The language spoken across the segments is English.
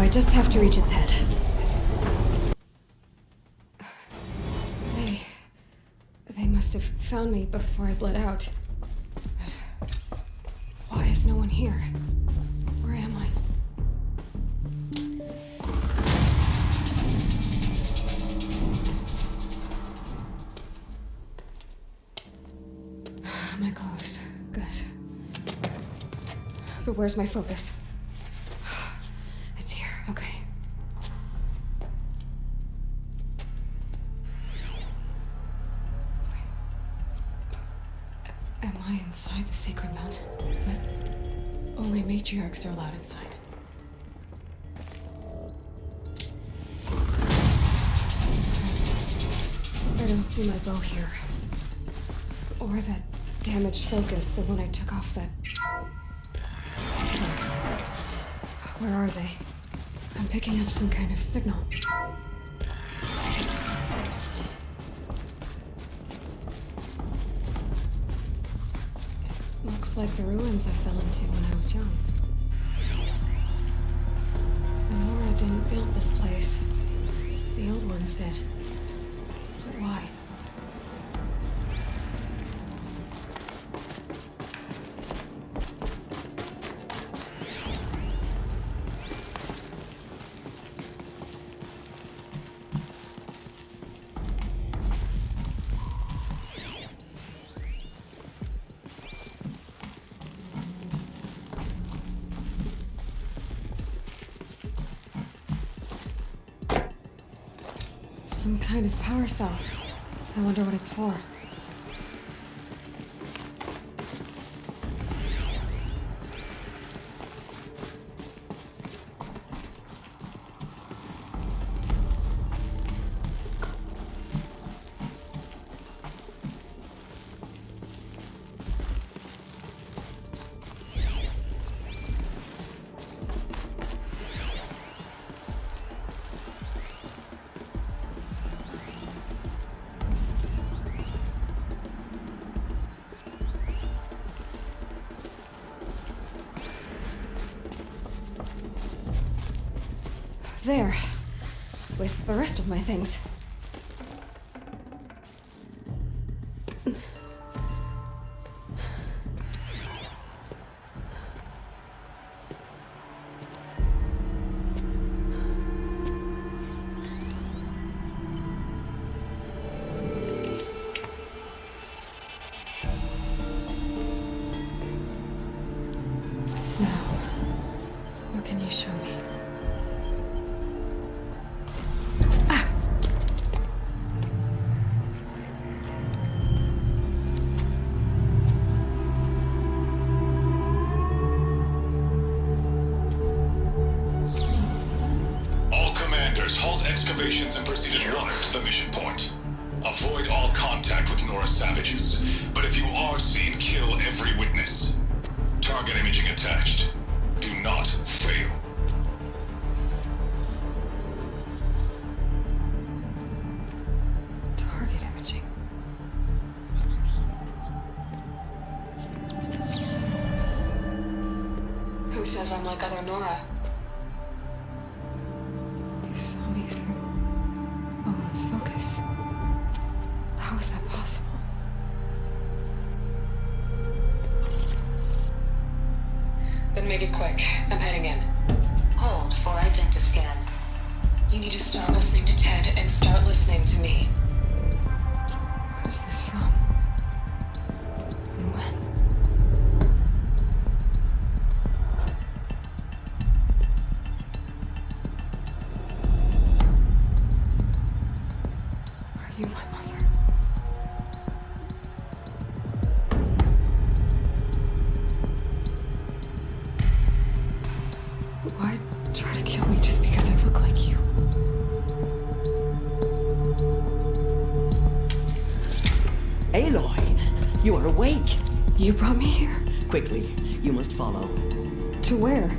I just have to reach its head. They must have found me before I bled out. But why is no one here? Where am I? My clothes. Good. But where's my focus? It's here. Okay. Am I inside the sacred mountain? But only matriarchs are allowed inside. I don't see my bow here. Or that damaged focus, the one I took off that... Where are they? I'm picking up some kind of signal. Looks like the ruins I fell into when I was young. Nora didn't build this place. The old ones did. But why? Some kind of power cell. I wonder what it's for. There, with the rest of my things. Now, what can you show me? Excavations and proceed at once to the mission point. Avoid all contact with Nora savages, but if you are seen, kill every witness. Target imaging attached. Do not fail. Target imaging. Who says I'm like other Nora? Focus. How is that possible? Then make it quick. I'm heading in. Hold for identiscan. You need to stop listening to Ted and start listening to me. Where's this from? And when? You, my mother. Why try to kill me just because I look like you? Aloy, you are awake. You brought me here? Quickly, you must follow. To where?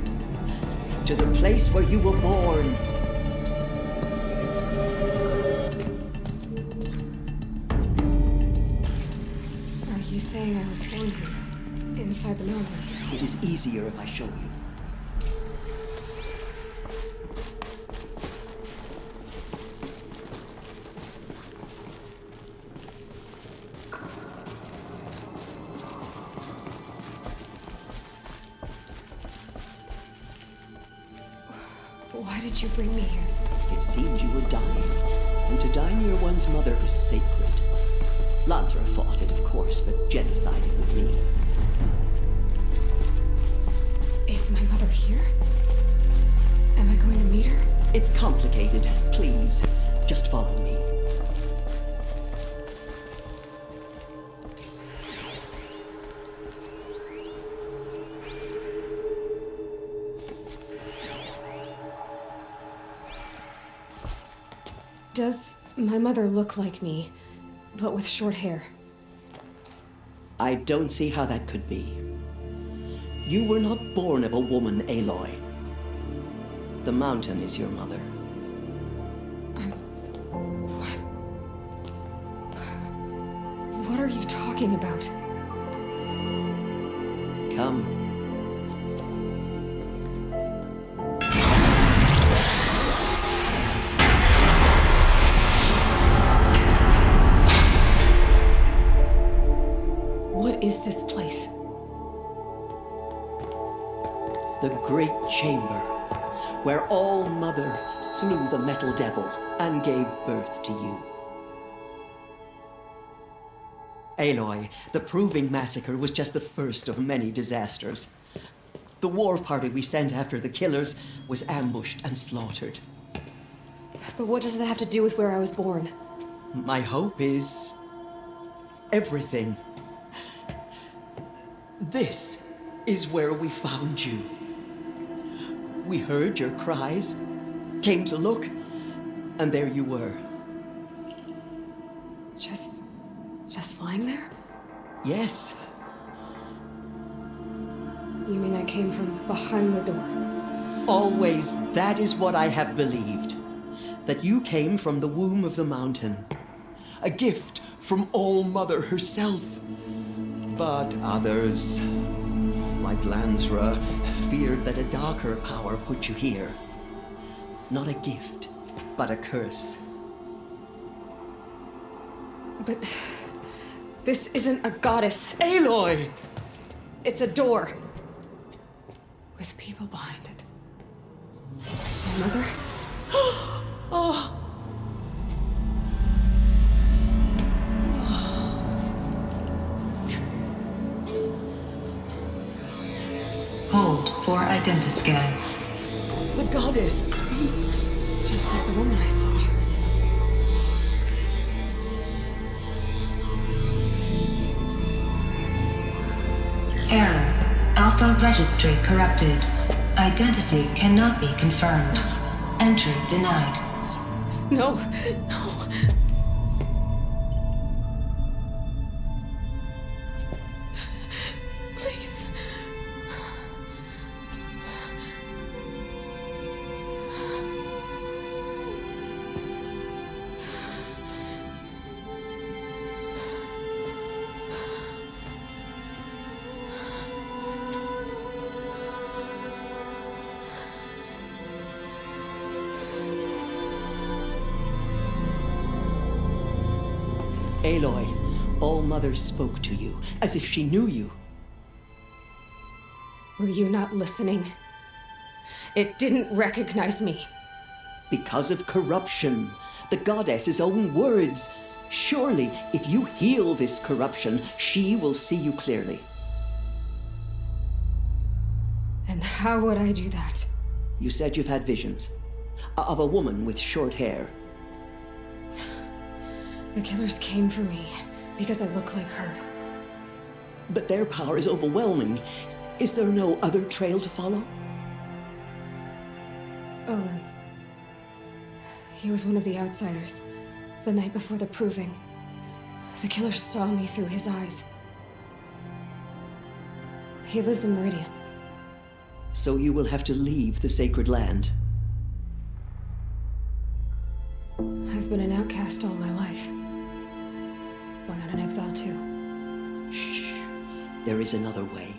To the place where you were born. Are you saying I was born here? Inside the mountain? It is easier if I show you. Why did you bring me here? It seemed you were dying, and to die near one's mother is sacred. Lantra fought it, of course, but genocided with me. Is my mother here? Am I going to meet her? It's complicated. Please, just follow me. Does my mother look like me, but with short hair? I don't see how that could be. You were not born of a woman, Aloy. The mountain is your mother. What? What are you talking about? Come. What is this place? The Great Chamber, where All-Mother slew the Metal Devil and gave birth to you. Aloy, the Proving Massacre was just the first of many disasters. The war party we sent after the killers was ambushed and slaughtered. But what does that have to do with where I was born? My hope is everything. This is where we found you. We heard your cries, came to look, and there you were. Just lying there? Yes. You mean I came from behind the door? Always, that is what I have believed. That you came from the womb of the mountain. A gift from All-Mother herself. But others, like Lansra, feared that a darker power put you here. Not a gift, but a curse. But this isn't a goddess. Aloy! It's a door. With people behind it. My mother? Oh! Hold for identiscan. The goddess speaks. Just like the woman I saw. Error. Alpha registry corrupted. Identity cannot be confirmed. Entry denied. No, no. Please. Aloy, All-Mother spoke to you, as if she knew you. Were you not listening? It didn't recognize me. Because of corruption. The goddess's own words. Surely, if you heal this corruption, she will see you clearly. And how would I do that? You said you've had visions. Of a woman with short hair. The killers came for me because I look like her. But their power is overwhelming. Is there no other trail to follow? Owen. He was one of the outsiders. The night before the Proving. The killers saw me through his eyes. He lives in Meridian. So you will have to leave the sacred land. I've been an outcast all my life. Why not an exile too? Shh. There is another way.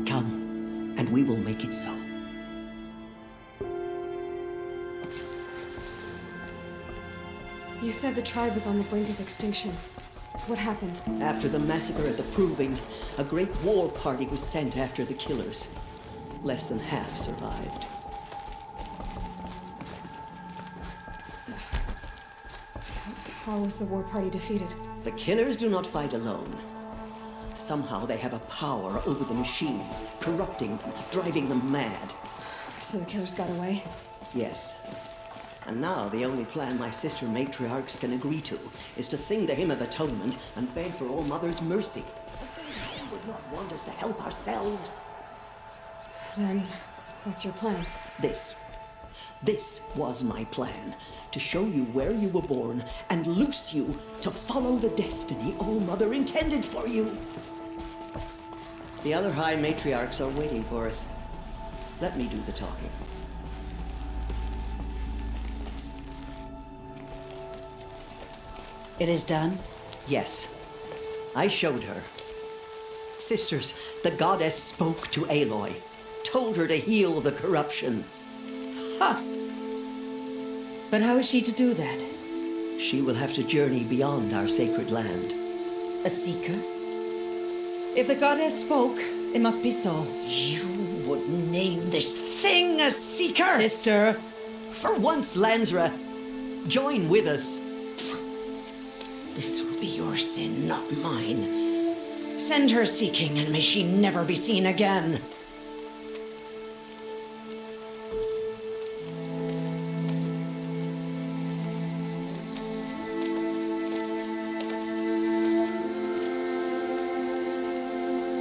Come, and we will make it so. You said the tribe was on the brink of extinction. What happened? After the massacre at the Proving, a great war party was sent after the killers. Less than half survived. How was the war party defeated? The killers do not fight alone. Somehow they have a power over the machines, corrupting them, driving them mad. So the killers got away? Yes. And now the only plan my sister matriarchs can agree to is to sing the Hymn of Atonement and beg for All Mother's mercy. They would not want us to help ourselves. Then, what's your plan? This was my plan. To show you where you were born and loose you to follow the destiny All Mother intended for you. The other High Matriarchs are waiting for us. Let me do the talking. It is done? Yes. I showed her. Sisters, the goddess spoke to Aloy, told her to heal the corruption. Ha! But how is she to do that? She will have to journey beyond our sacred land. A seeker? If the goddess spoke, it must be so. You would name this thing a seeker? Sister! For once, Lansra, join with us. This will be your sin, not mine. Send her seeking, and may she never be seen again.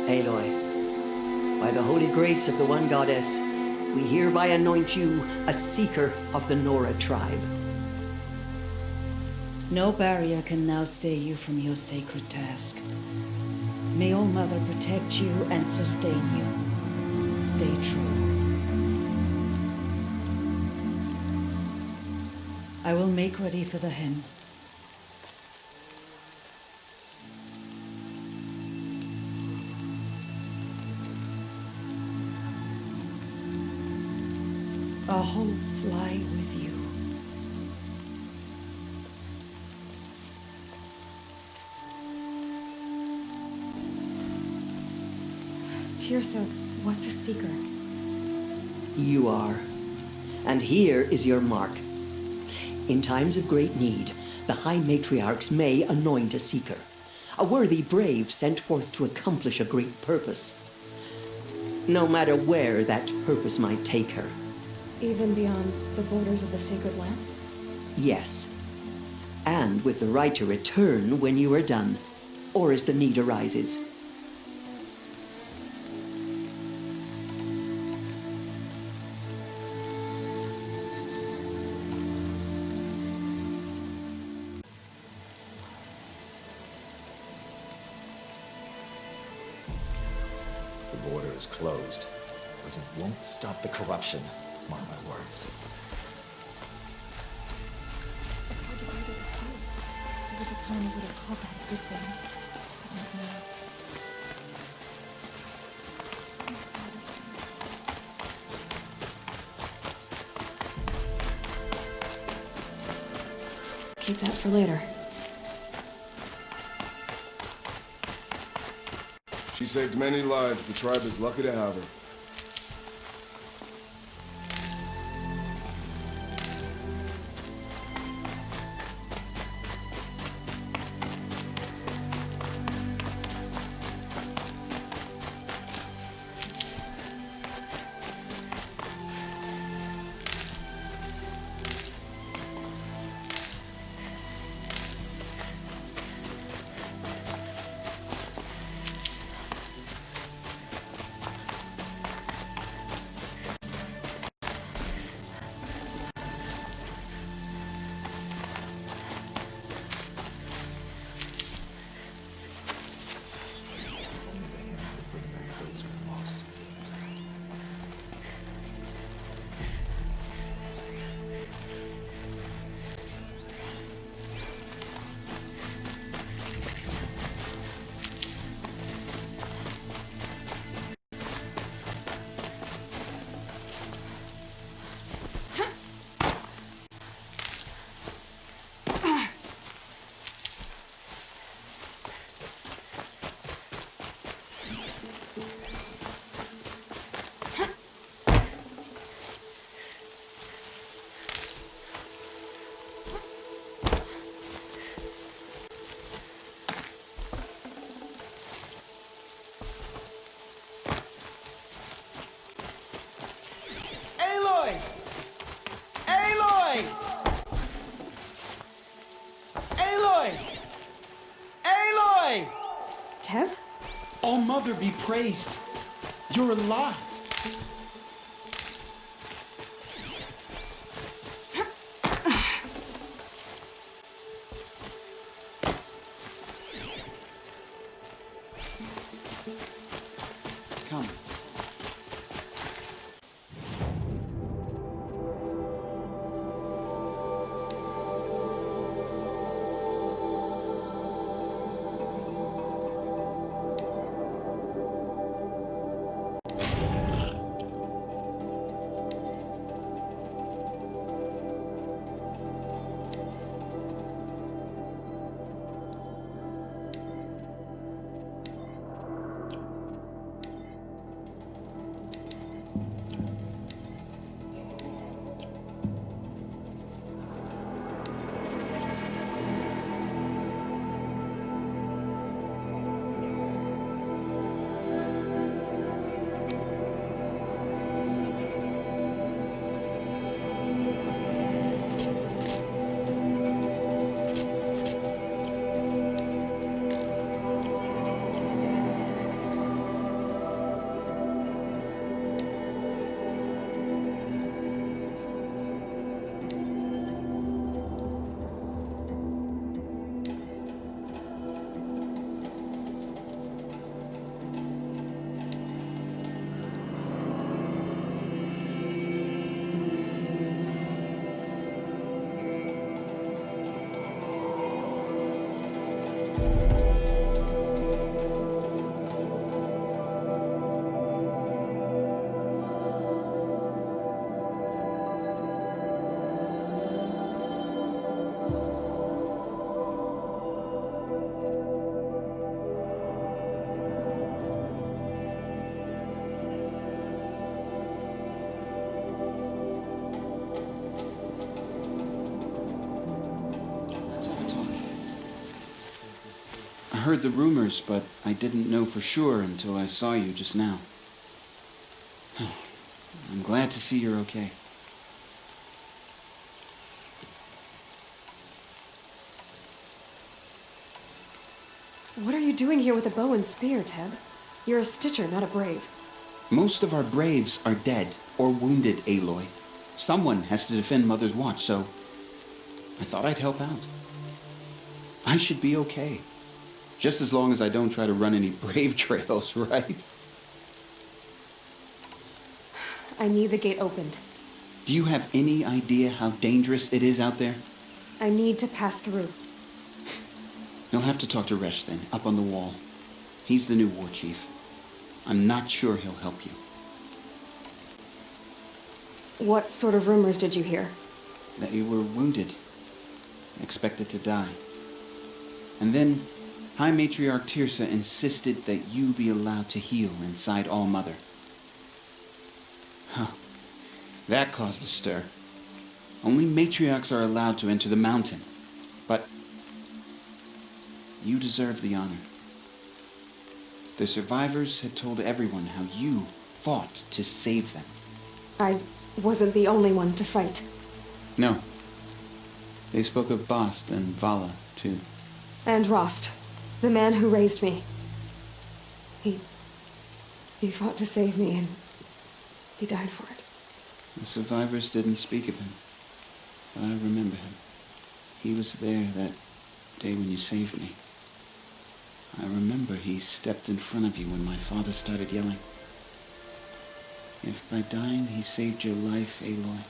Aloy, by the holy grace of the one goddess, we hereby anoint you a seeker of the Nora tribe. No barrier can now stay you from your sacred task. May All Mother protect you and sustain you. Stay true. I will make ready for the hymn. Our hopes lie with you. Tirsa, what's a seeker? You are. And here is your mark. In times of great need, the High Matriarchs may anoint a seeker, a worthy brave sent forth to accomplish a great purpose. No matter where that purpose might take her. Even beyond the borders of the sacred land? Yes. And with the right to return when you are done, or as the need arises. The border is closed, but it won't stop the corruption. Mark my words. There was a time I would have called that a good thing. But not now. Keep that for later. She saved many lives. The tribe is lucky to have her. All Mother be praised. You're alive. Come. I heard the rumors, but I didn't know for sure until I saw you just now. I'm glad to see you're okay. What are you doing here with a bow and spear, Teb? You're a Stitcher, not a Brave. Most of our Braves are dead or wounded, Aloy. Someone has to defend Mother's watch, so I thought I'd help out. I should be okay. Just as long as I don't try to run any Brave trails, right? I need the gate opened. Do you have any idea how dangerous it is out there? I need to pass through. You'll have to talk to Resh then, up on the wall. He's the new war chief. I'm not sure he'll help you. What sort of rumors did you hear? That you were wounded, expected to die. And then High Matriarch Tirsa insisted that you be allowed to heal inside All Mother. Huh. That caused a stir. Only matriarchs are allowed to enter the mountain. But you deserve the honor. The survivors had told everyone how you fought to save them. I wasn't the only one to fight. No. They spoke of Bast and Vala, too. And Rost, the man who raised me. He fought to save me, and he died for it. The survivors didn't speak of him, but I remember him. He was there that day when you saved me. I remember he stepped in front of you when my father started yelling. If by dying he saved your life, Aloy,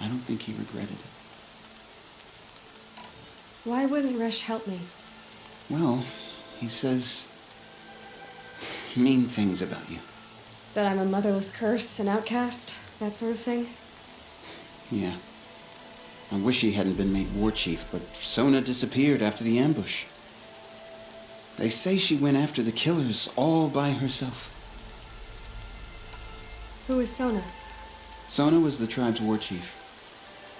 I don't think he regretted it. Why wouldn't Resh help me? Well, he says mean things about you. That I'm a motherless curse, an outcast, that sort of thing? Yeah. I wish he hadn't been made war chief, but Sona disappeared after the ambush. They say she went after the killers all by herself. Who is Sona? Sona was the tribe's war chief,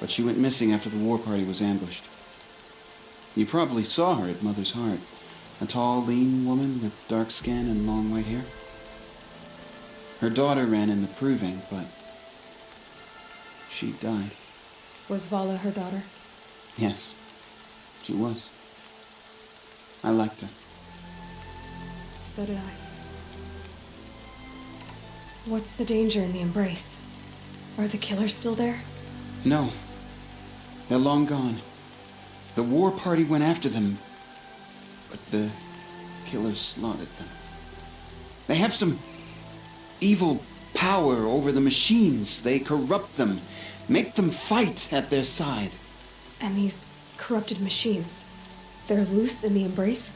but she went missing after the war party was ambushed. You probably saw her at Mother's Heart. A tall, lean woman with dark skin and long white hair. Her daughter ran in the proving, but she died. Was Vala her daughter? Yes, she was. I liked her. So did I. What's the danger in the embrace? Are the killers still there? No. They're long gone. The war party went after them, but the killers slaughtered them. They have some evil power over the machines. They corrupt them, make them fight at their side. And these corrupted machines, they're loose in the embrace?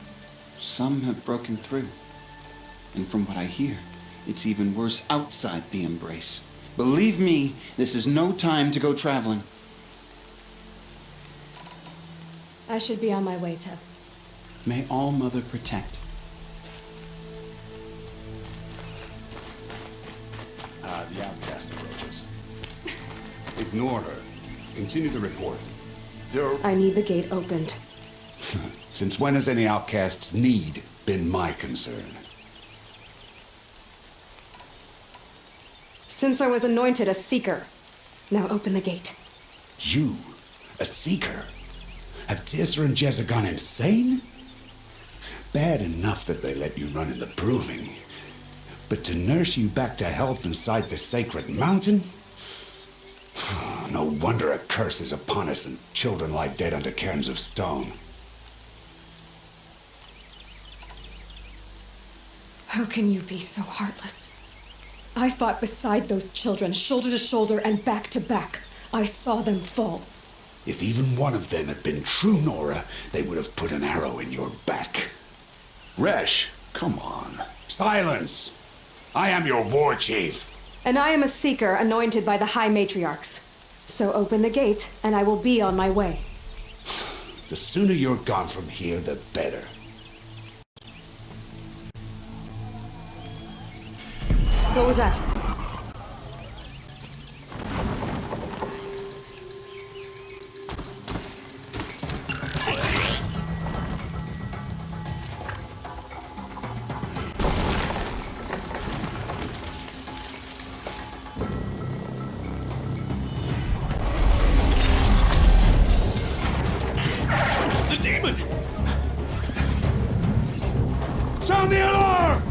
Some have broken through. And from what I hear, it's even worse outside the embrace. Believe me, this is no time to go traveling. I should be on my way, Teb. May All Mother protect. The outcast approaches. Ignore her. Continue the report. I need the gate opened. Since when has any outcast's need been my concern? Since I was anointed a seeker. Now open the gate. You? A seeker? Have Acer and Jezza gone insane? Bad enough that they let you run in the proving. But to nurse you back to health inside the sacred mountain? No wonder a curse is upon us and children lie dead under cairns of stone. How can you be so heartless? I fought beside those children, shoulder to shoulder and back to back. I saw them fall. If even one of them had been true Nora, they would have put an arrow in your back. Resh, come on. Silence! I am your war chief. And I am a seeker anointed by the High Matriarchs. So open the gate, and I will be on my way. The sooner you're gone from here, the better. What was that? The demon! Sound the alarm!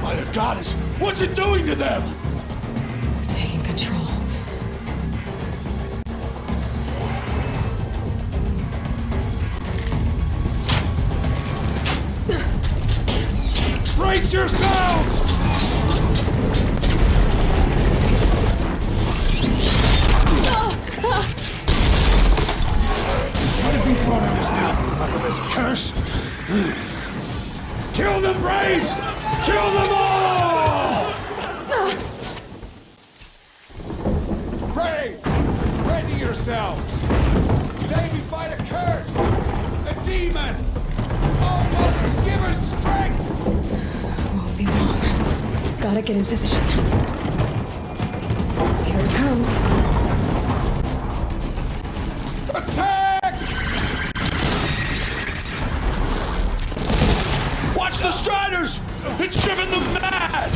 Mother Goddess, what's it doing to them? Taking control. Brace yourselves! What have you brought on us now? Out of this curse? Kill them, Braves! Kill them all! Brave! Ready yourselves! Today we fight a curse! A demon! Oh, Mother, give her strength! Won't be long. Gotta get in position. Here it comes. Attack! Watch the Striders! It's driven them mad!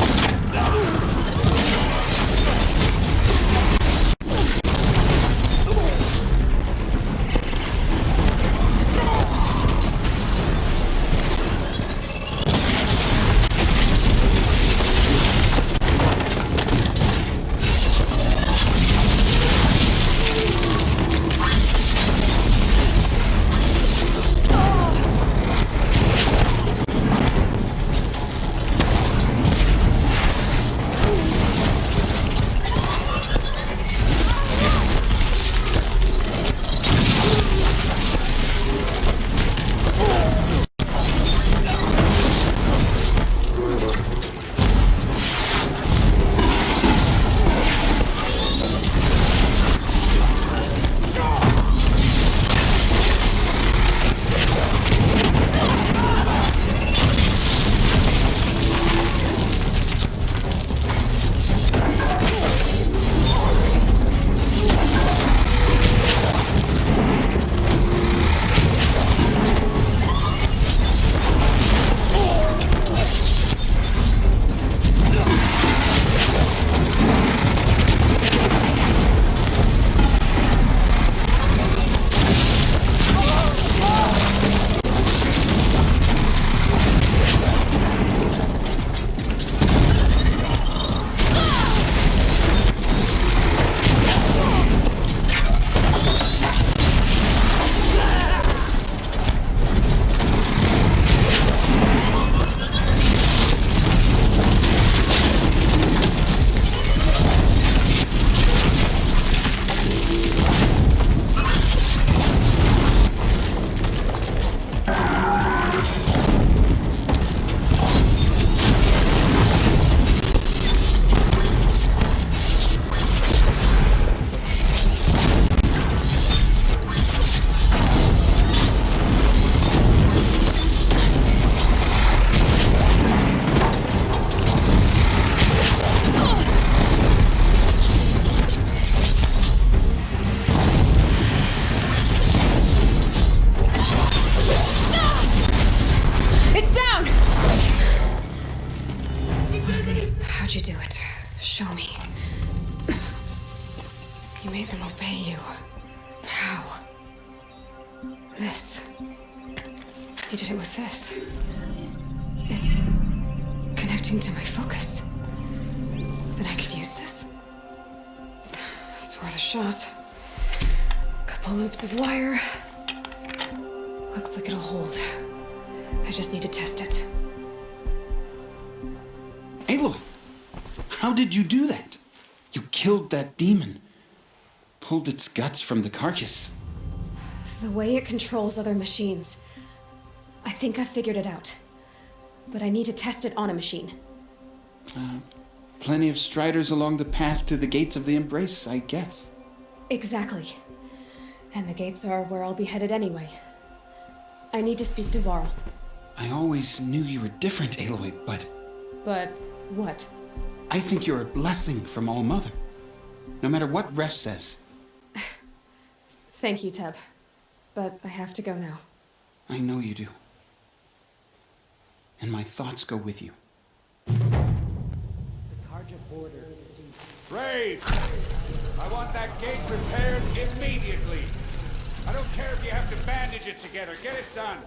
How'd you do it? Show me. You made them obey you. But how? This. You did it with this. It's connecting to my focus. Then I could use this. It's worth a shot. Couple loops of wire. Looks like it'll hold. I just need to test it. Aloy, how did you do that? You killed that demon. Pulled its guts from the carcass. The way it controls other machines. I think I figured it out. But I need to test it on a machine. Plenty of striders along the path to the gates of the Embrace, I guess. Exactly. And the gates are where I'll be headed anyway. I need to speak to Varl. I always knew you were different, Aloy, but... But what? I think you're a blessing from All Mother. No matter what Ref says. Thank you, Teb. But I have to go now. I know you do. And my thoughts go with you. Brave! I want that gate repaired immediately. I don't care if you have to bandage it together. Get it done.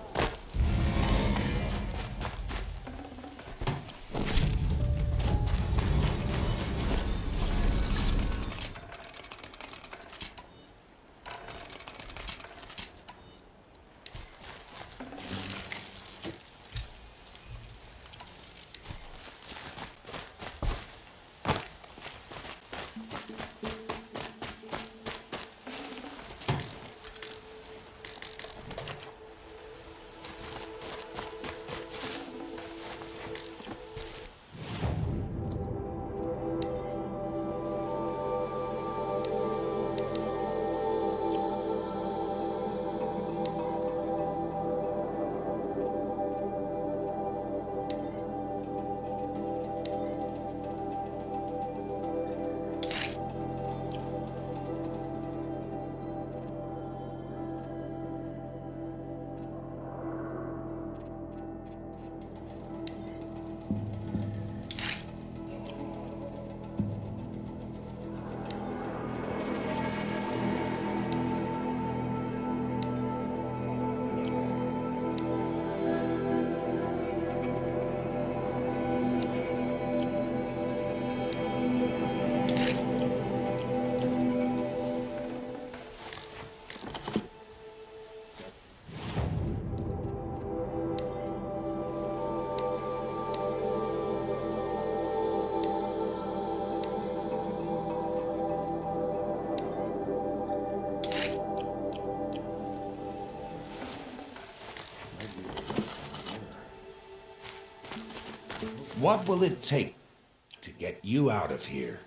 What will it take to get you out of here?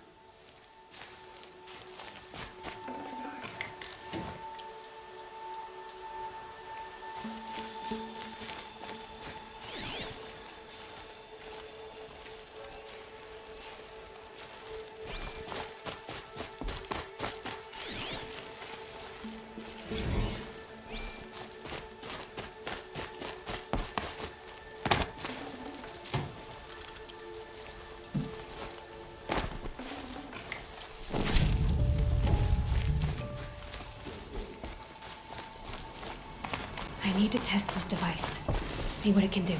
I need to test this device. See what it can do.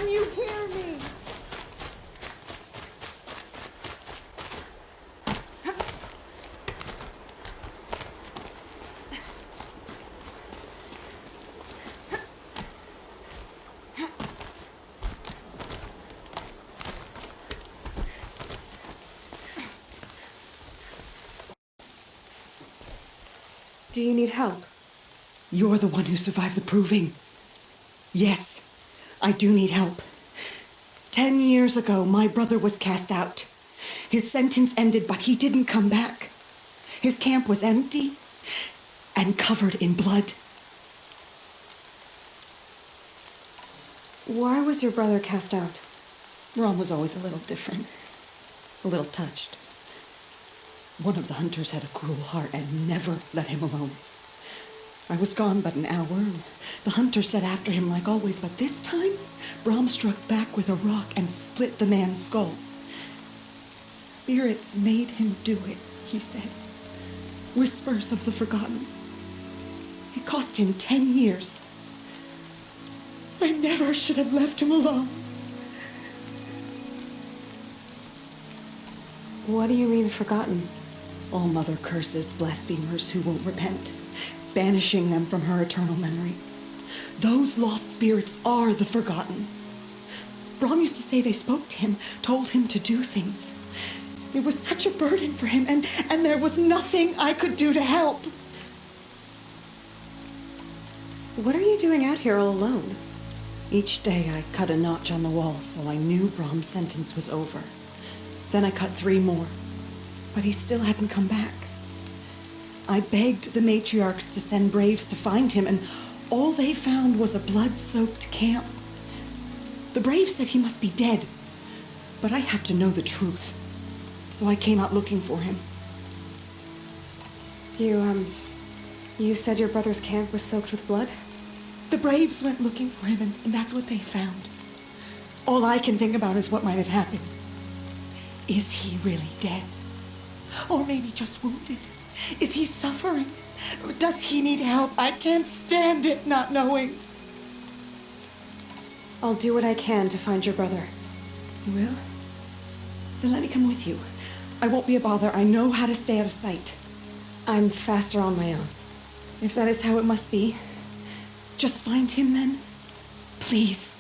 Can you hear me? Do you need help? You're the one who survived the proving. Yes, I do need help. 10 years ago, my brother was cast out. His sentence ended, but he didn't come back. His camp was empty and covered in blood. Why was your brother cast out? Ron was always a little different, a little touched. One of the hunters had a cruel heart and never let him alone. I was gone but an hour. The hunter set after him like always, but this time, Brom struck back with a rock and split the man's skull. Spirits made him do it, he said. Whispers of the forgotten. It cost him 10 years. I never should have left him alone. What do you mean, forgotten? All Mother curses blasphemers who won't repent, banishing them from her eternal memory. Those lost spirits are the forgotten. Brom used to say they spoke to him, told him to do things. It was such a burden for him, and there was nothing I could do to help. What are you doing out here all alone? Each day I cut a notch on the wall so I knew Brom's sentence was over. Then I cut 3 more, but he still hadn't come back. I begged the matriarchs to send braves to find him, and all they found was a blood-soaked camp. The braves said he must be dead, but I have to know the truth. So I came out looking for him. You said your brother's camp was soaked with blood? The braves went looking for him, and that's what they found. All I can think about is what might have happened. Is he really dead? Or maybe just wounded? Is he suffering? Does he need help? I can't stand it not knowing. I'll do what I can to find your brother. You will? Then let me come with you. I won't be a bother. I know how to stay out of sight. I'm faster on my own. If that is how it must be, just find him then. Please.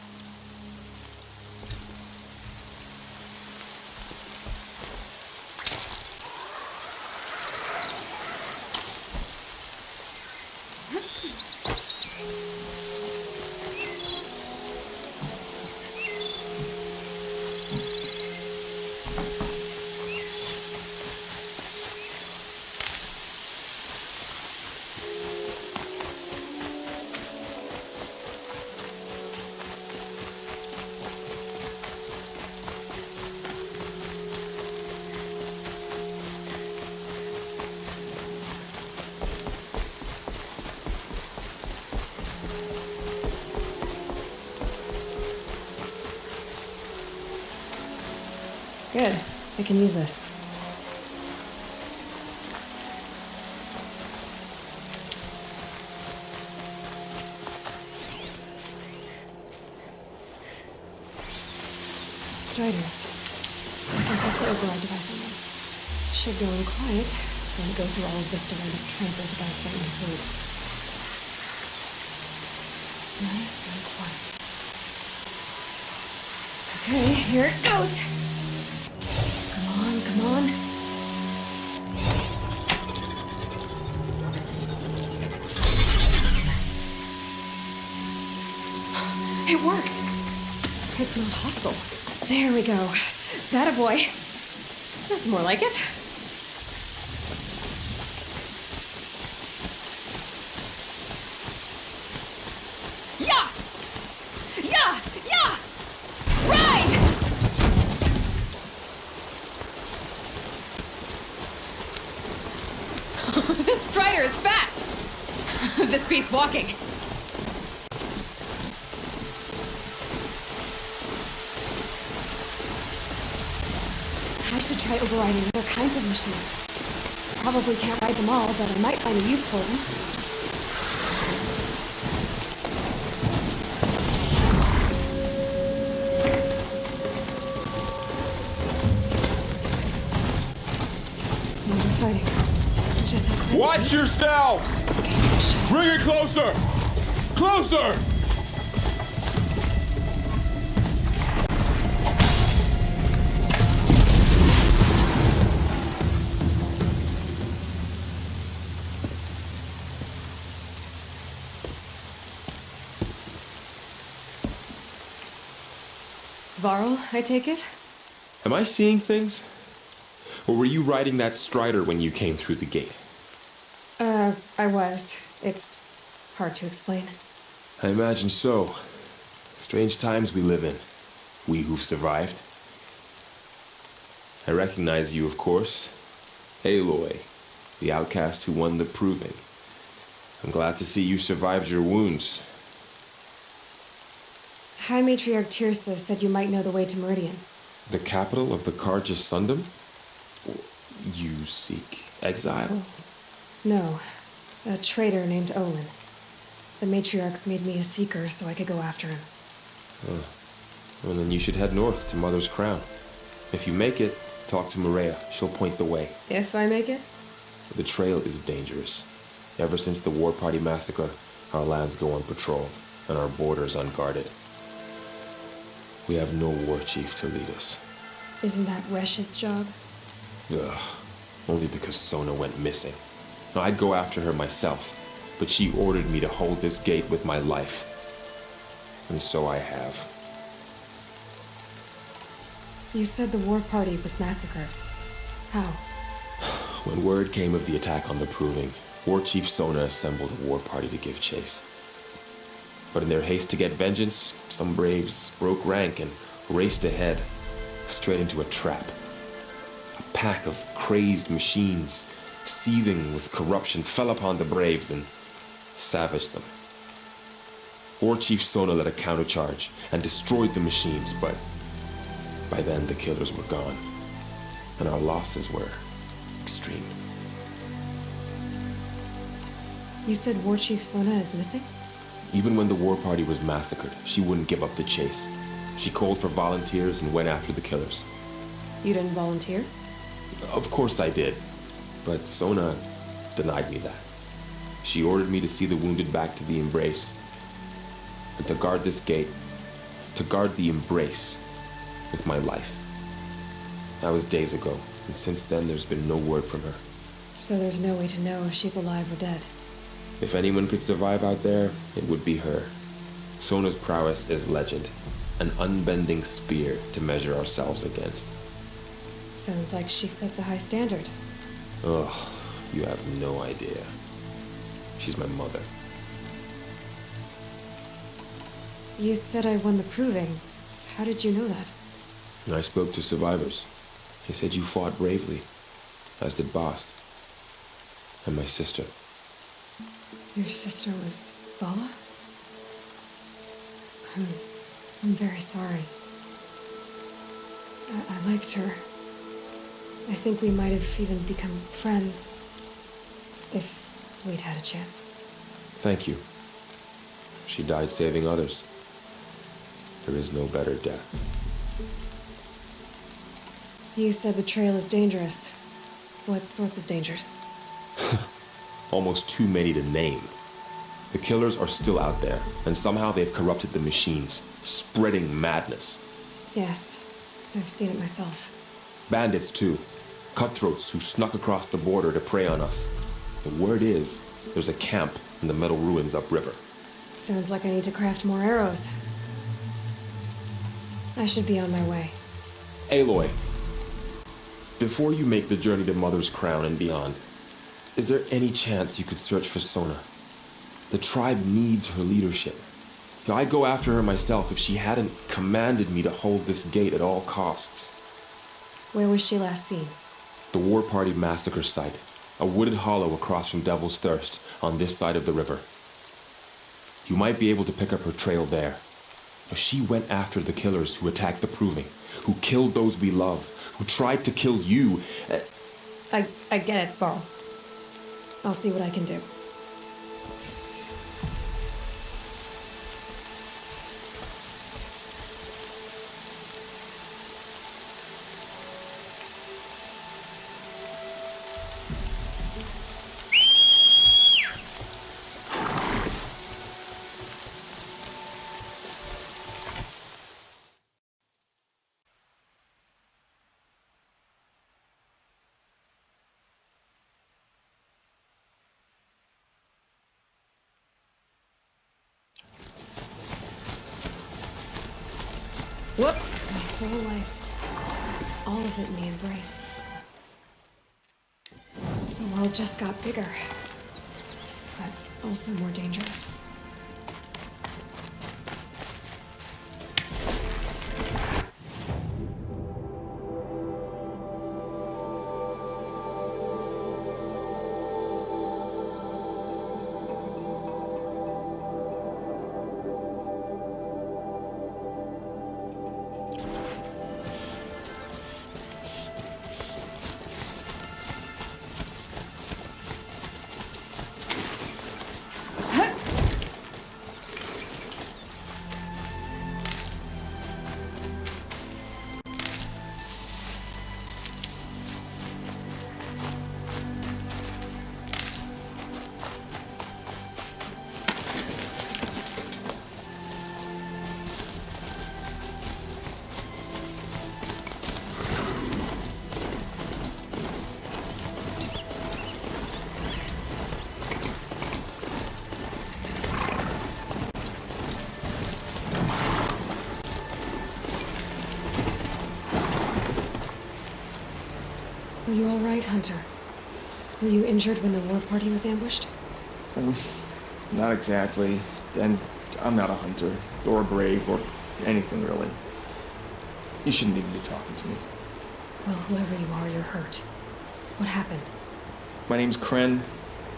Good. I can use this. Striders. I can test the override device on them. Should go in quiet, then go through all of this to wind up trampled by frightening food. Nice and quiet. Okay, here it goes! Come on. It worked! It's not hostile. There we go. That a boy. That's more like it. Yeah! Yeah! Yeah! Ride! This Strider is fast! This beats walking. I should try overriding other kinds of machines. Probably can't ride them all, but I might find a use for them. Watch yourselves! Bring it closer! Closer! Varl, I take it? Am I seeing things? Or were you riding that strider when you came through the gate? I was. It's hard to explain. I imagine so. Strange times we live in. We who've survived. I recognize you, of course. ALOY, the outcast who won the proving. I'm glad to see you survived your wounds. High Matriarch Tirsa said you might know the way to Meridian. The capital of the Carja Sundom? You seek exile? No. A traitor named Olin. The Matriarchs made me a seeker so I could go after him. Well, then you should head north to Mother's Crown. If you make it, talk to Maria. She'll point the way. If I make it? The trail is dangerous. Ever since the War Party massacre, our lands go unpatrolled, and our borders unguarded. We have no war chief to lead us. Isn't that Resh's job? Ugh. Only because Sona went missing. Now, I'd go after her myself, but she ordered me to hold this gate with my life. And so I have. You said the War Party was massacred. How? When word came of the attack on the Proving, War Chief Sona assembled a war party to give chase. But in their haste to get vengeance, some braves broke rank and raced ahead, straight into a trap. A pack of crazed machines, seething with corruption, fell upon the braves and savaged them. War Chief Sona led a countercharge and destroyed the machines, but by then the killers were gone, and our losses were extreme. You said War Chief Sona is missing? Even when the war party was massacred, she wouldn't give up the chase. She called for volunteers and went after the killers. You didn't volunteer? Of course I did, but Sona denied me that. She ordered me to see the wounded back to the Embrace, and to guard this gate, to guard the Embrace with my life. That was days ago, and since then there's been no word from her. So there's no way to know if she's alive or dead. If anyone could survive out there, it would be her. Sona's prowess is legend, an unbending spear to measure ourselves against. Sounds like she sets a high standard. Ugh, you have no idea. She's my mother. You said I won the Proving. How did you know that? I spoke to survivors. They said you fought bravely, as did Bast. And my sister. Your sister was Vala? I'm very sorry. I liked her. I think we might have even become friends. If we'd had a chance. Thank you. She died saving others. There is no better death. You said the trail is dangerous. What sorts of dangers? Almost too many to name. The killers are still out there, and somehow they've corrupted the machines, spreading madness. Yes, I've seen it myself. Bandits, too. Cutthroats who snuck across the border to prey on us. The word is, there's a camp in the metal ruins upriver. Sounds like I need to craft more arrows. I should be on my way. Aloy, before you make the journey to Mother's Crown and beyond, is there any chance you could search for Sona? The tribe needs her leadership. I'd go after her myself if she hadn't commanded me to hold this gate at all costs. Where was she last seen? The War Party massacre site. A wooded hollow across from Devil's Thirst, on this side of the river. You might be able to pick up her trail there. She went after the killers who attacked the Proving, who killed those we love, who tried to kill you. I get it, Varl. I'll see what I can do. Whoop! My whole life. All of it in the embrace. The world just got bigger. But also more dangerous. Are you all right, Hunter? Were you injured when the war party was ambushed? Not exactly. And I'm not a hunter, or a brave, or anything really. You shouldn't even be talking to me. Well, whoever you are, you're hurt. What happened? My name's Kren.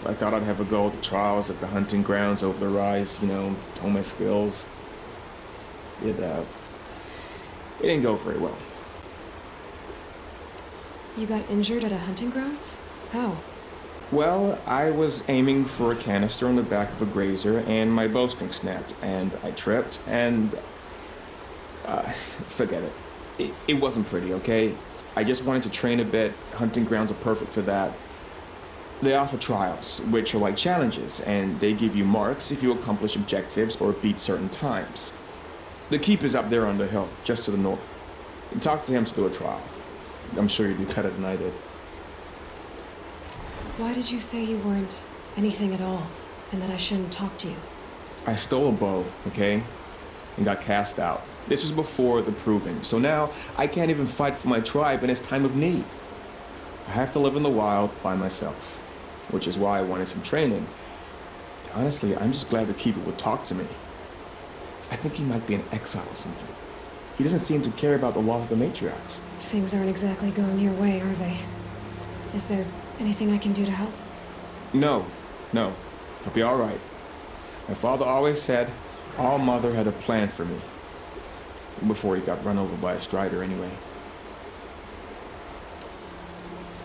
I thought I'd have a go at the trials at the hunting grounds over the rise, you know, hone my skills. It didn't go very well. You got injured at a hunting grounds? How? Well, I was aiming for a canister on the back of a grazer, and my bowstring snapped, and I tripped, and... forget it. It wasn't pretty, okay? I just wanted to train a bit. Hunting grounds are perfect for that. They offer trials, which are like challenges, and they give you marks if you accomplish objectives or beat certain times. The keeper's up there on the hill, just to the north. Talk to him to do a trial. I'm sure you'd do better than I did. Why did you say you weren't anything at all, and that I shouldn't talk to you? I stole a bow, okay? And got cast out. This was before the proving, so now I can't even fight for my tribe in its time of need. I have to live in the wild by myself, which is why I wanted some training. Honestly, I'm just glad the keeper would talk to me. I think he might be in exile or something. He doesn't seem to care about the loss of the matriarchs. Things aren't exactly going your way, are they? Is there anything I can do to help? No. I'll be all right. My father always said All Mother had a plan for me. Before he got run over by a strider, anyway.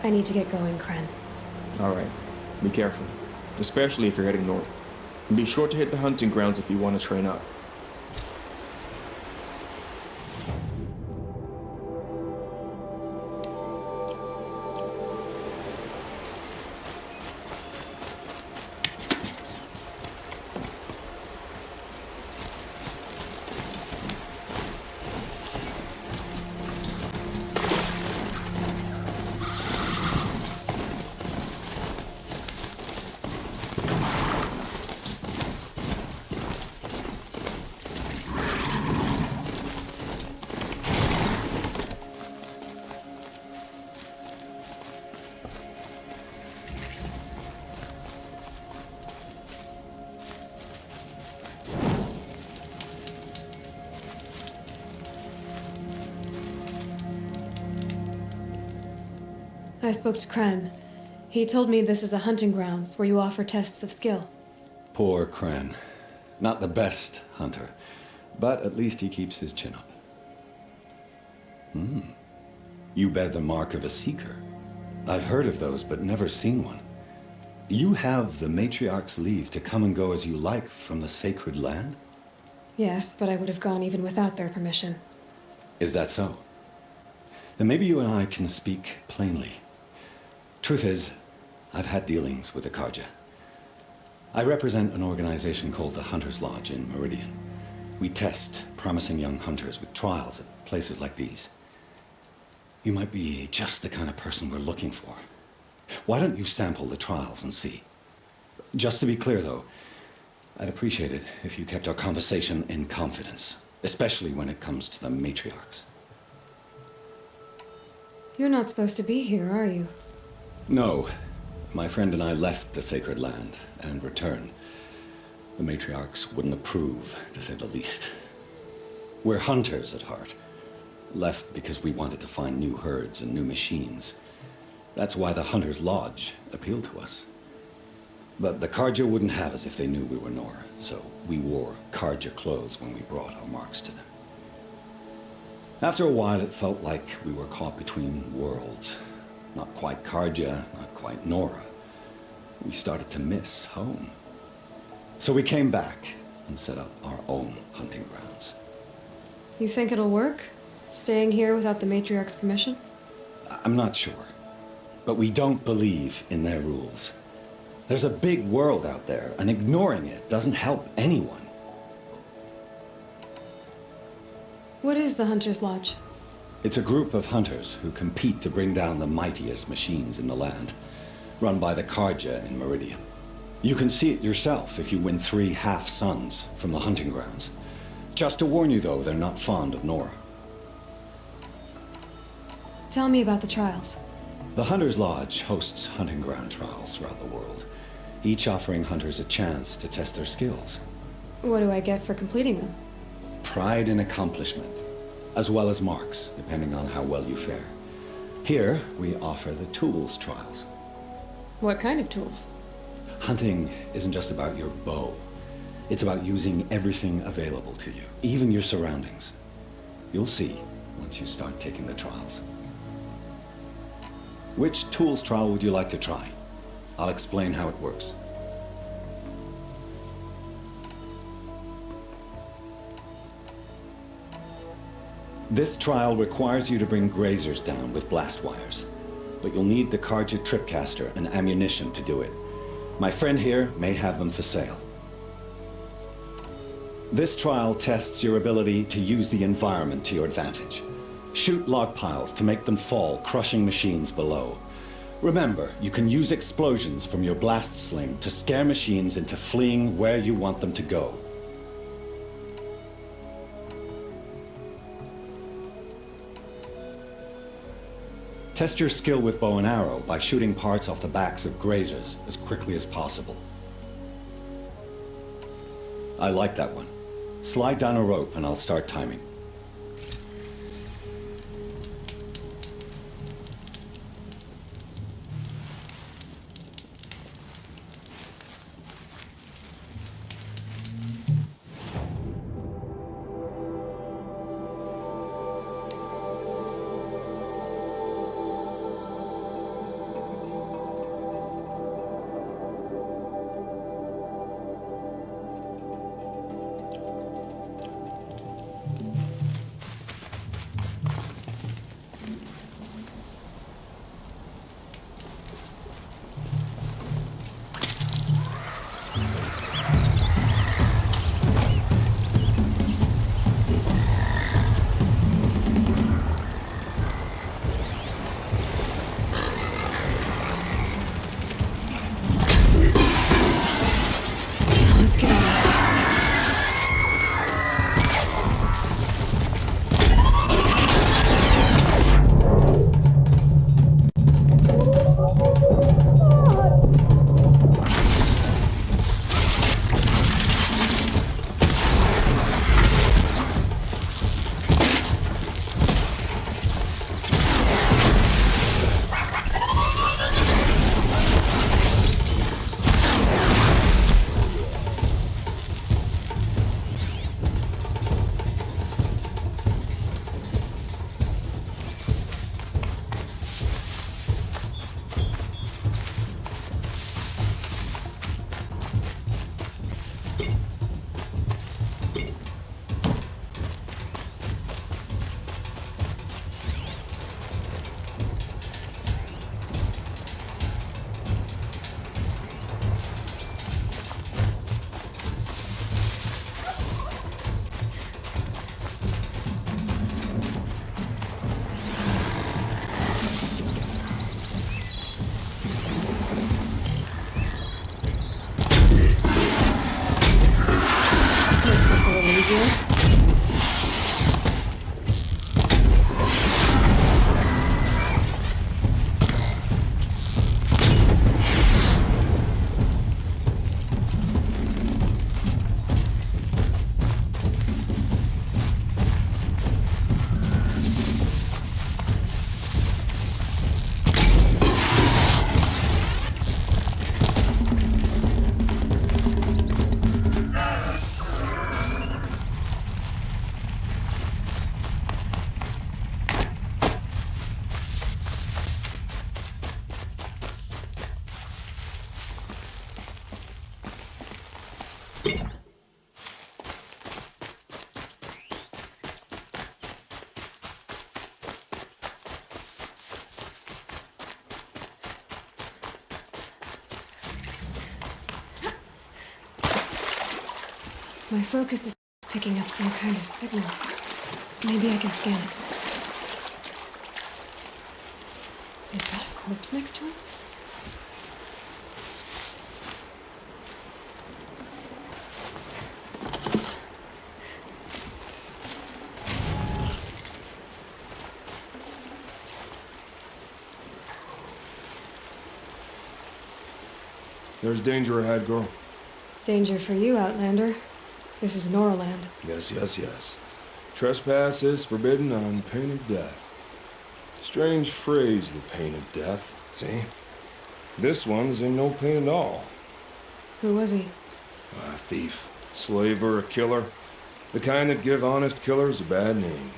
I need to get going, Kren. All right. Be careful. Especially if you're heading north. And be sure to hit the hunting grounds if you want to train up. I spoke to Kren. He told me this is a hunting grounds where you offer tests of skill. Poor Kren. Not the best hunter, but at least he keeps his chin up. You bear the mark of a seeker. I've heard of those, but never seen one. You have the matriarch's leave to come and go as you like from the sacred land? Yes, but I would have gone even without their permission. Is that so? Then maybe you and I can speak plainly. Truth is, I've had dealings with the Karja. I represent an organization called the Hunter's Lodge in Meridian. We test promising young hunters with trials at places like these. You might be just the kind of person we're looking for. Why don't you sample the trials and see? Just to be clear, though, I'd appreciate it if you kept our conversation in confidence. especially when it comes to the matriarchs. You're not supposed to be here, are you? No. My friend and I left the sacred land and returned. The matriarchs wouldn't approve, to say the least. We're hunters at heart. Left because we wanted to find new herds and new machines. That's why the Hunter's Lodge appealed to us. But the Carja wouldn't have us if they knew we were Nora, so we wore Carja clothes when we brought our marks to them. After a while, it felt like we were caught between worlds. Not quite Carja, not quite Nora. We started to miss home. So we came back and set up our own hunting grounds. You think it'll work? Staying here without the matriarch's permission? I'm not sure. But we don't believe in their rules. There's a big world out there, and ignoring it doesn't help anyone. What is the Hunter's Lodge? It's a group of hunters who compete to bring down the mightiest machines in the land, run by the Carja in Meridian. You can see it yourself if you win 3 half-suns from the hunting grounds. Just to warn you, though, they're not fond of Nora. Tell me about the trials. The Hunter's Lodge hosts hunting ground trials throughout the world, each offering hunters a chance to test their skills. What do I get for completing them? Pride in accomplishment, as well as marks, depending on how well you fare. Here, we offer the tools trials. What kind of tools? Hunting isn't just about your bow. It's about using everything available to you, even your surroundings. You'll see once you start taking the trials. Which tools trial would you like to try? I'll explain how it works. This trial requires you to bring grazers down with blast wires, but you'll need the Carja tripcaster and ammunition to do it. My friend here may have them for sale. This trial tests your ability to use the environment to your advantage. Shoot log piles to make them fall, crushing machines below. Remember, you can use explosions from your blast sling to scare machines into fleeing where you want them to go. Test your skill with bow and arrow by shooting parts off the backs of grazers as quickly as possible. I like that one. Slide down a rope and I'll start timing. little easier. My focus is picking up some kind of signal. Maybe I can scan it. Is that a corpse next to him? There's danger ahead, girl. Danger for you, Outlander. This is Norland. Yes, yes, yes. Trespass is forbidden on pain of death. Strange phrase, the pain of death. See? This one's in no pain at all. Who was he? A thief, slaver, a killer. The kind that give honest killers a bad name.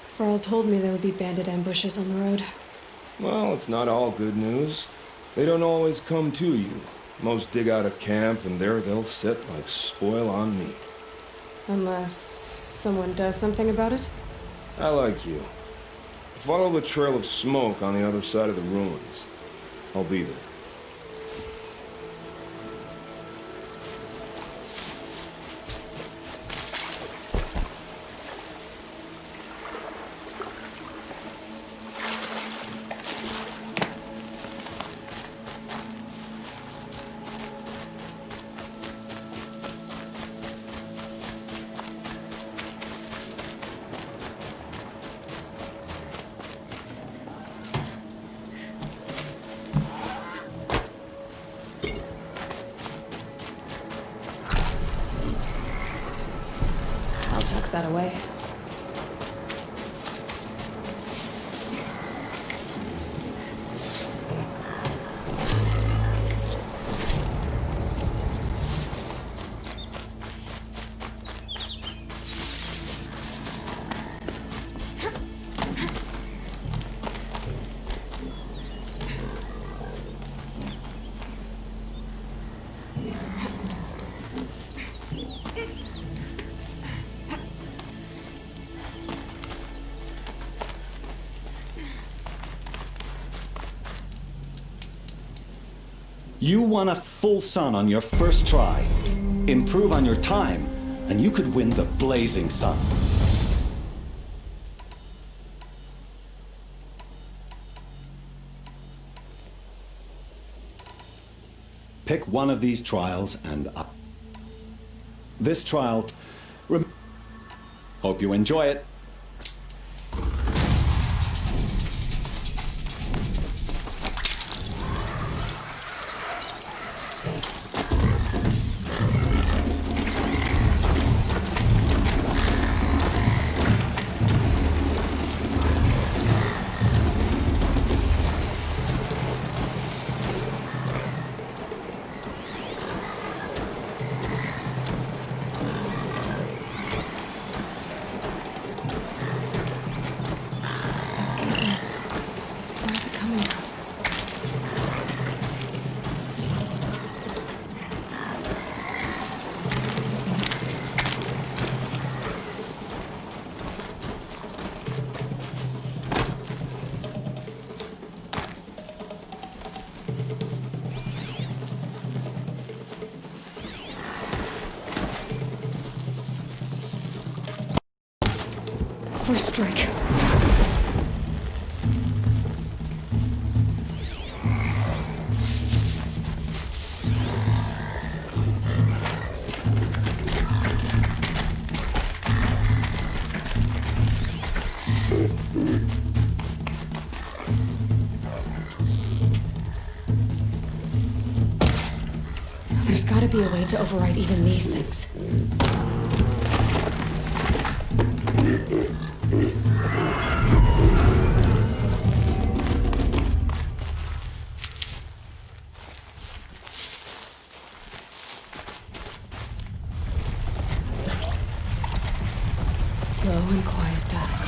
Farrell told me there would be bandit ambushes on the road. Well, it's not all good news. They don't always come to you. Most dig out a camp, and there they'll sit like spoil on meat. Unless someone does something about it? I like you. Follow the trail of smoke on the other side of the ruins. I'll be there. I'll tuck that away. You won a full sun on your first try. Improve on your time, and you could win the blazing sun. Pick one of these trials and up. This trial... Hope you enjoy it. Where's it coming from? First strike. be a way to override even these things. Slow and quiet does it.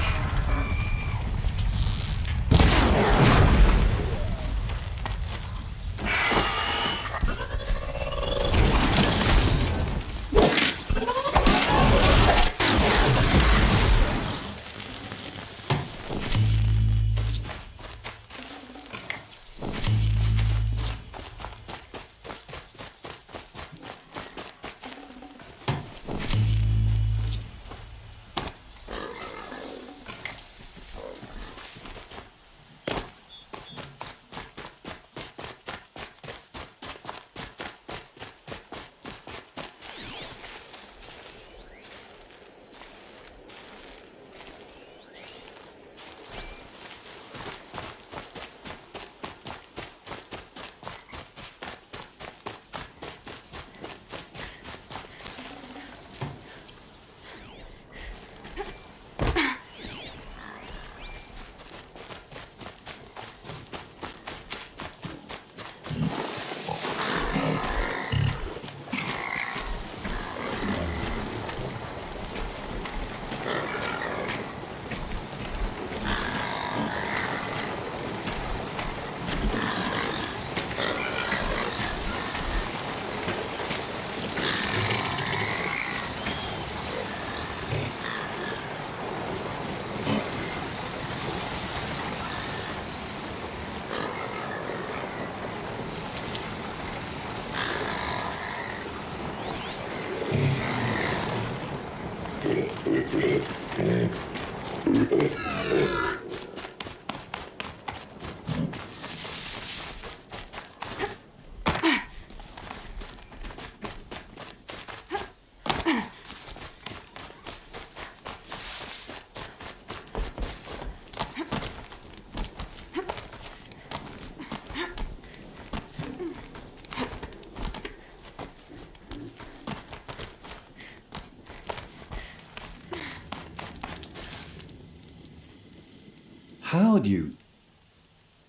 How'd you?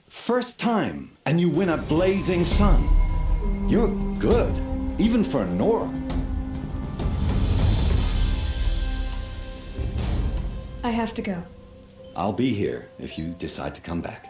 First time, and you win a blazing sun. You're good, even for Nora. I have to go. I'll be here if you decide to come back.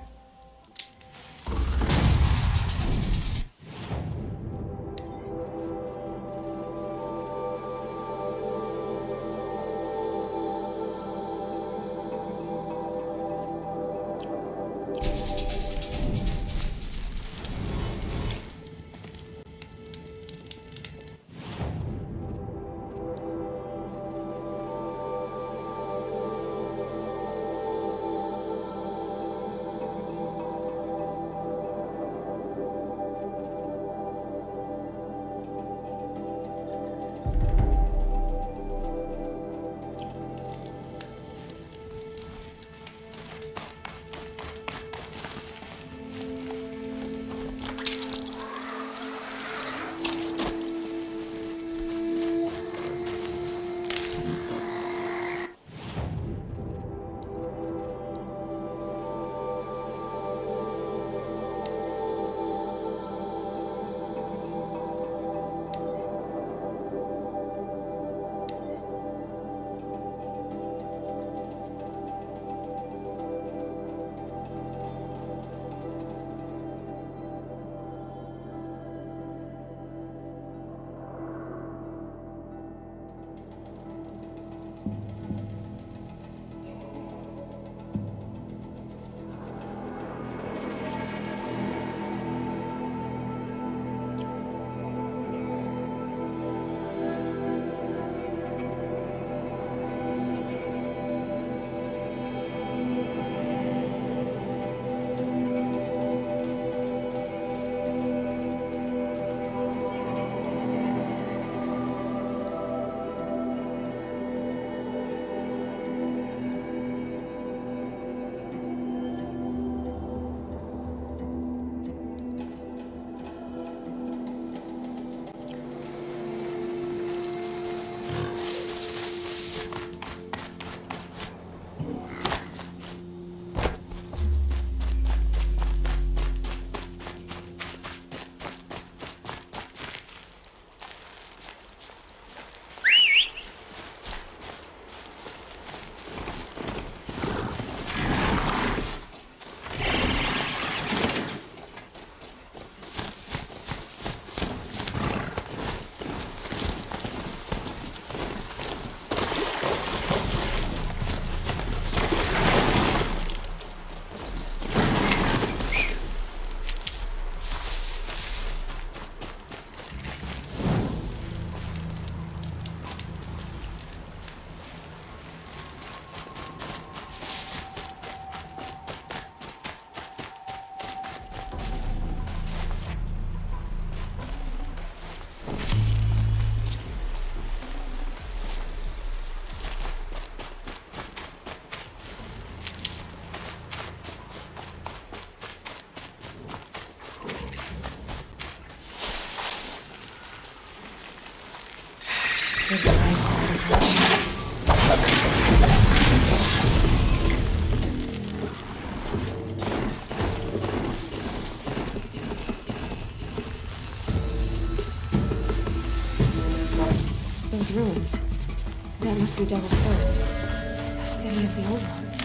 must be Devil's Thirst. A city of the old ones.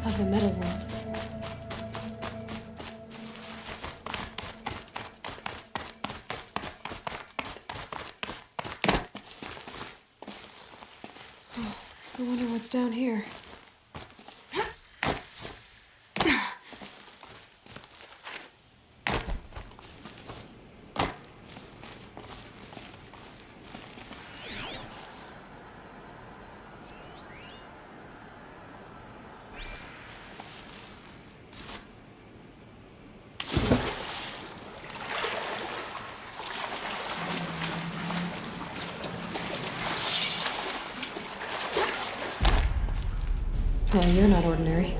Of the metal world. Oh, I wonder what's down here. Well, you're not ordinary.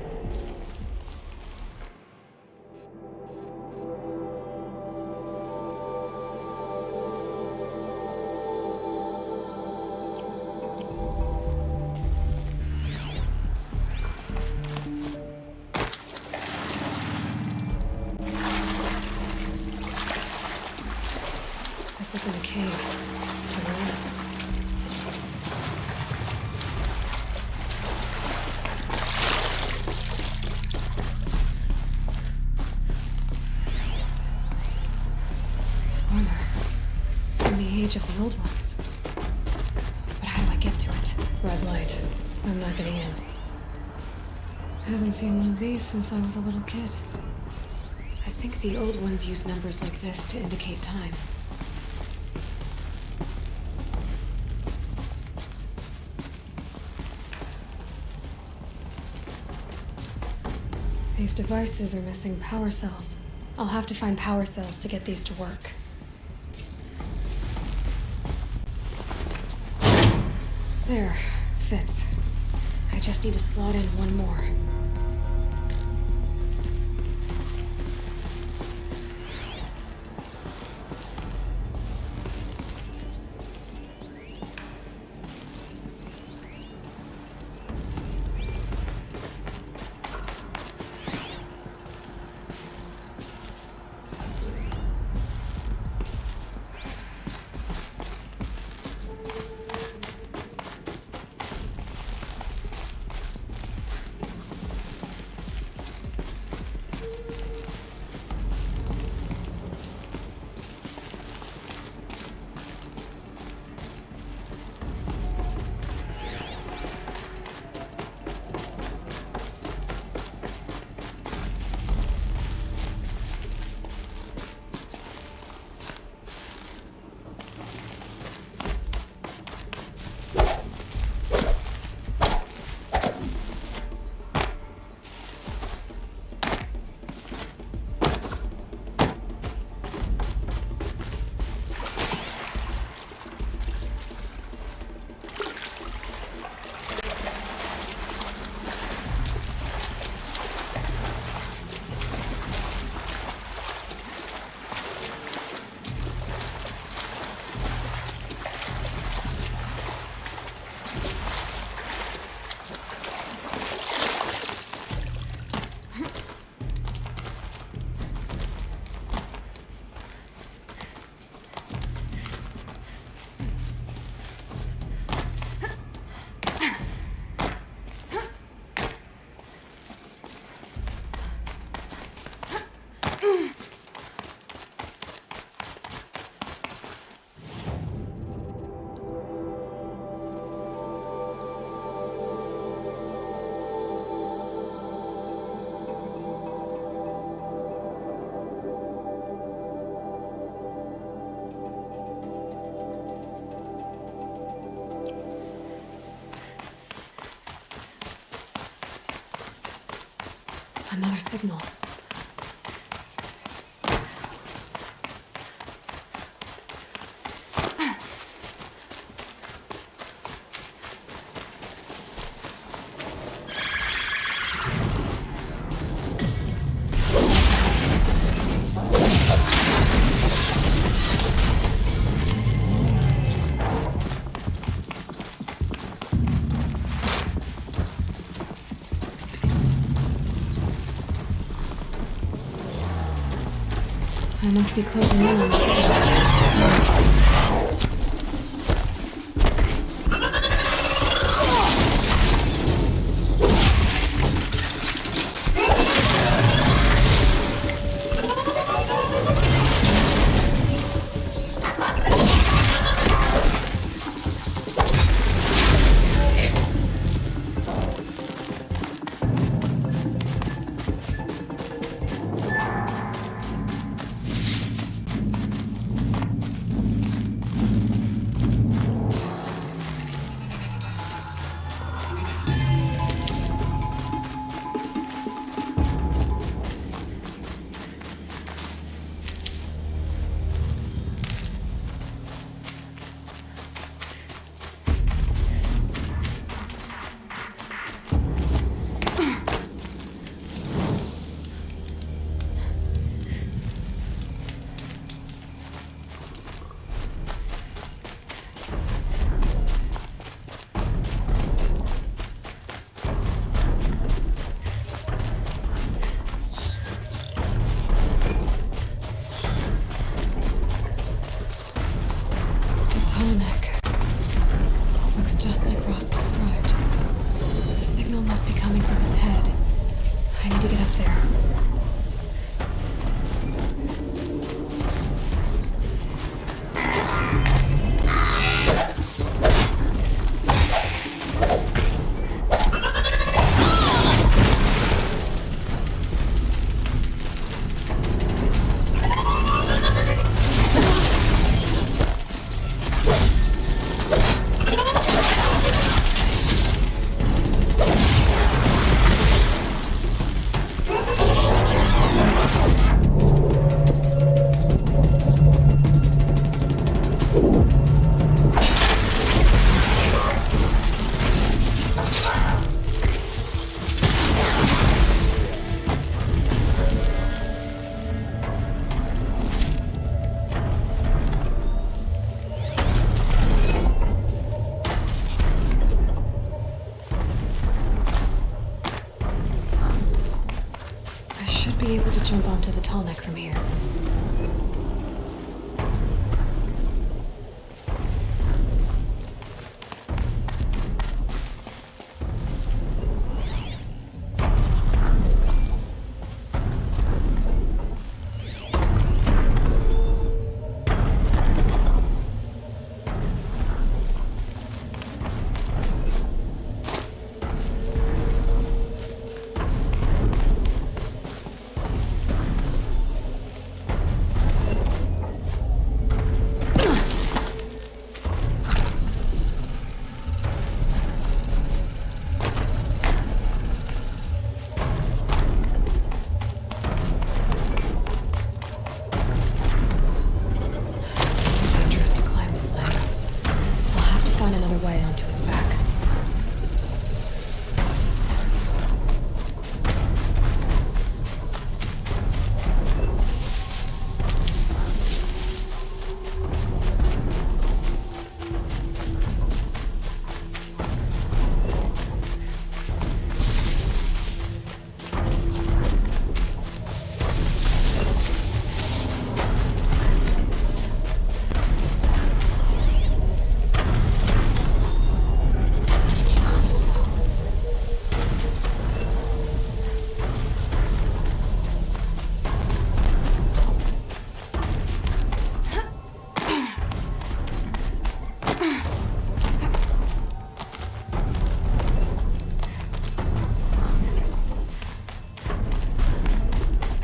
This isn't a cave. It's a room. Of the old ones. But how do I get to it? Red light. I'm not getting in. I haven't seen one of these since I was a little kid. I think the old ones use numbers like this to indicate time. These devices are missing power cells. I'll have to find power cells to get these to work. There, fits. I just need to slot in one more. Another signal. I must be closing in on the Just like Ross described. The signal must be coming from its head. I need to get up there. Be able to jump onto the TALLNECK from here.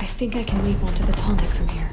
I think I can leap onto the TALLNECK from here.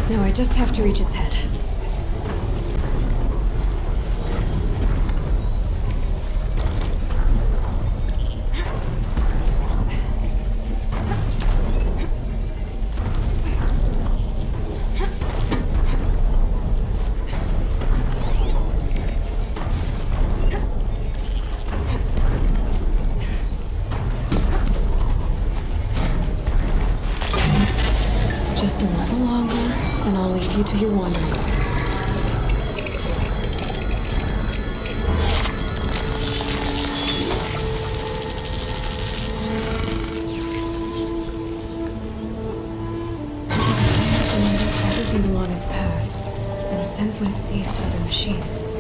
Now I just have to reach its head. Just a little longer, and I'll leave you to your wandering. It notice everything along its path, and sense what it sees to other machines.